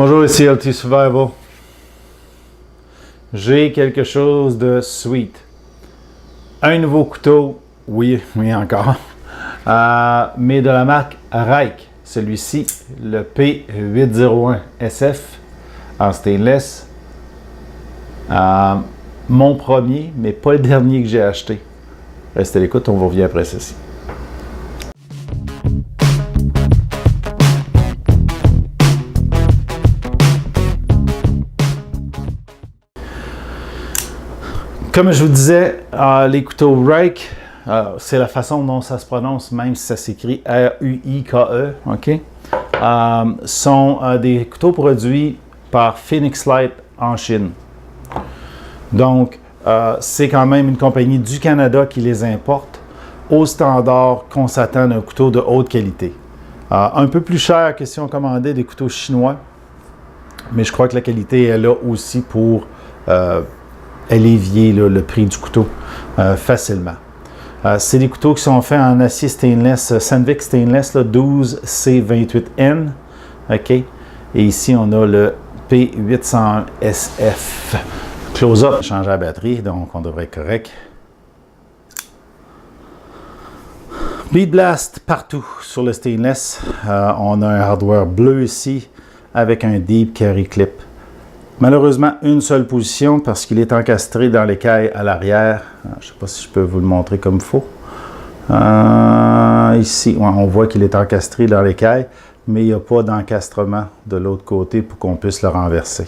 Bonjour, ici LT Survival. J'ai quelque chose de sweet. Un nouveau couteau, oui encore, mais de la marque Rike. Celui-ci, le P801 SF en stainless. Mon premier, mais pas le dernier que j'ai acheté. Restez à l'écoute, on va revenir après ceci. Comme je vous disais, les couteaux Rike, c'est la façon dont ça se prononce, même si ça s'écrit R-U-I-K-E, OK? Sont des couteaux produits par Phoenix Light en Chine. Donc, c'est quand même une compagnie du Canada qui les importe au standard qu'on s'attend d'un couteau de haute qualité. Un peu plus cher que si on commandait des couteaux chinois, mais je crois que la qualité est là aussi pour allévier le prix du couteau facilement. C'est des couteaux qui sont faits en acier stainless, Sandvik Stainless 12C28N. OK? Et ici, on a le P801 SF. Close-up, changer la batterie, donc on devrait être correct. Bead Blast partout sur le stainless. On a un hardware bleu ici avec un deep carry clip. Malheureusement, une seule position parce qu'il est encastré dans l'écaille à l'arrière. Je ne sais pas si je peux vous le montrer comme il faut. Ici, on voit qu'il est encastré dans l'écaille, mais il n'y a pas d'encastrement de l'autre côté pour qu'on puisse le renverser.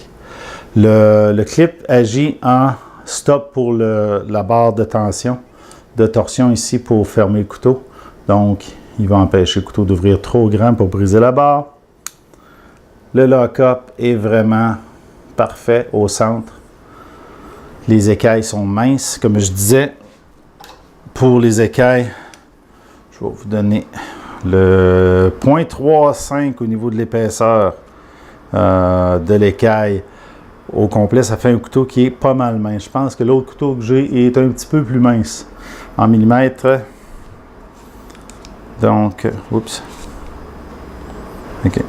Le clip agit en stop pour la barre de tension, de torsion ici pour fermer le couteau. Donc, il va empêcher le couteau d'ouvrir trop grand pour briser la barre. Le lock-up est vraiment parfait au centre. Les écailles sont minces. Comme je disais, pour les écailles, je vais vous donner le 0.35 au niveau de l'épaisseur de l'écaille. Au complet, ça fait un couteau qui est pas mal mince. Je pense que l'autre couteau que j'ai est un petit peu plus mince. En millimètres. Donc, oups. OK.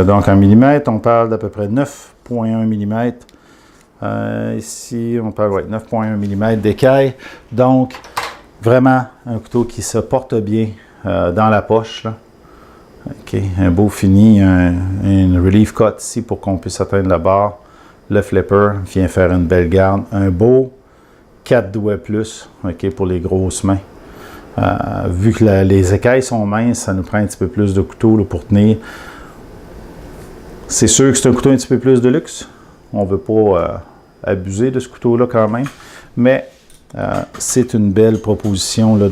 Donc, en millimètres, on parle d'à peu près 9,1 mm. Ici, on parle de 9,1 mm d'écaille. Donc, vraiment, un couteau qui se porte bien dans la poche. Là. OK. Un beau fini, une relief cut ici pour qu'on puisse atteindre la barre. Le flipper vient faire une belle garde. Un beau 4 doigts plus, OK, pour les grosses mains. Vu que les écailles sont minces, ça nous prend un petit peu plus de couteau là, pour tenir. C'est sûr que c'est un couteau un petit peu plus de luxe. On ne veut pas abuser de ce couteau-là quand même. Mais c'est une belle proposition là,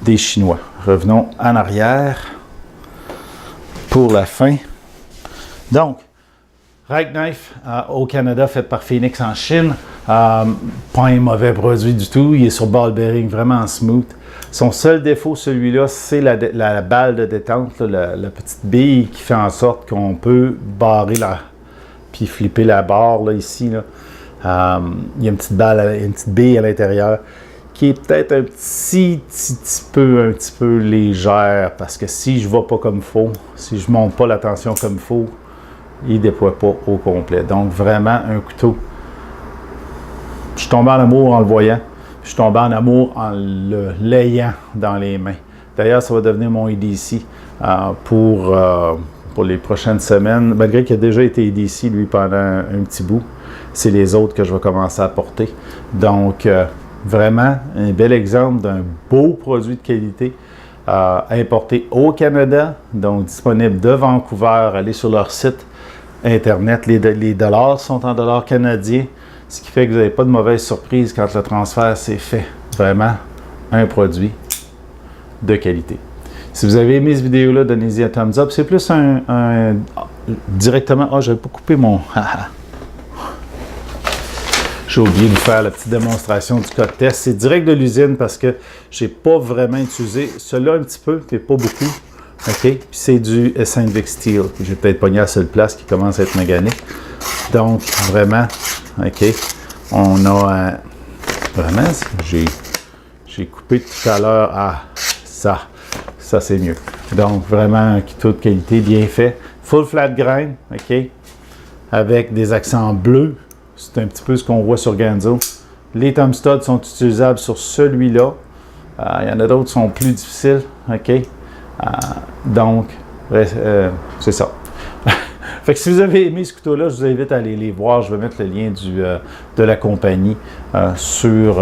des Chinois. Revenons en arrière pour la fin. Donc, Rike Knife au Canada, fait par Phoenix en Chine. Pas un mauvais produit du tout. Il est sur ball bearing vraiment smooth. Son seul défaut, celui-là, c'est la balle de détente, là, la petite bille qui fait en sorte qu'on peut barrer puis flipper la barre là, ici. Là. Il y a une petite bille à l'intérieur qui est peut-être un petit peu légère parce que si je ne vais pas comme il faut, si je ne monte pas la tension comme il faut, il ne déploie pas au complet. Donc, vraiment, un couteau. Je suis tombé en amour en le voyant. Je suis tombé en amour en le l'ayant dans les mains. D'ailleurs, ça va devenir mon EDC pour les prochaines semaines. Malgré qu'il a déjà été EDC, lui, pendant un petit bout. C'est les autres que je vais commencer à porter. Donc, vraiment, un bel exemple d'un beau produit de qualité importé au Canada. Donc, disponible de Vancouver. Allez sur leur site Internet. Les dollars sont en dollars canadiens. Ce qui fait que vous n'avez pas de mauvaise surprise quand le transfert s'est fait. Vraiment, un produit de qualité. Si vous avez aimé cette vidéo-là, donnez-y un thumbs up. C'est plus directement... Ah, je n'avais pas coupé mon... J'ai oublié de vous faire la petite démonstration du code test. C'est direct de l'usine parce que je n'ai pas vraiment utilisé. Celui-là un petit peu, mais pas beaucoup. OK? Puis c'est du Sandvik Steel. J'ai peut-être pogné à la seule place qui commence à être magané. Donc, vraiment... OK. On a vraiment, j'ai coupé tout à l'heure à ça. Ça, c'est mieux. Donc, vraiment un couteau de qualité bien fait. full flat grind, OK, avec des accents bleus. C'est un petit peu ce qu'on voit sur Ganzo. Les thumb studs sont utilisables sur celui-là. Il y en a d'autres qui sont plus difficiles, OK? Donc, c'est ça. Fait que si vous avez aimé ce couteau-là, je vous invite à aller les voir. Je vais mettre le lien de la compagnie sur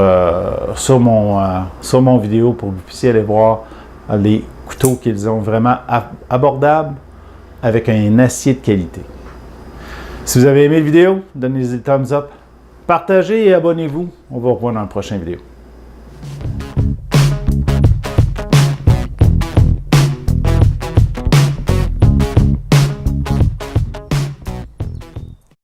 mon vidéo pour que vous puissiez aller voir les couteaux qu'ils ont vraiment abordables avec un acier de qualité. Si vous avez aimé la vidéo, donnez-y le thumbs up, partagez et abonnez-vous. On va vous revoir dans la prochaine vidéo.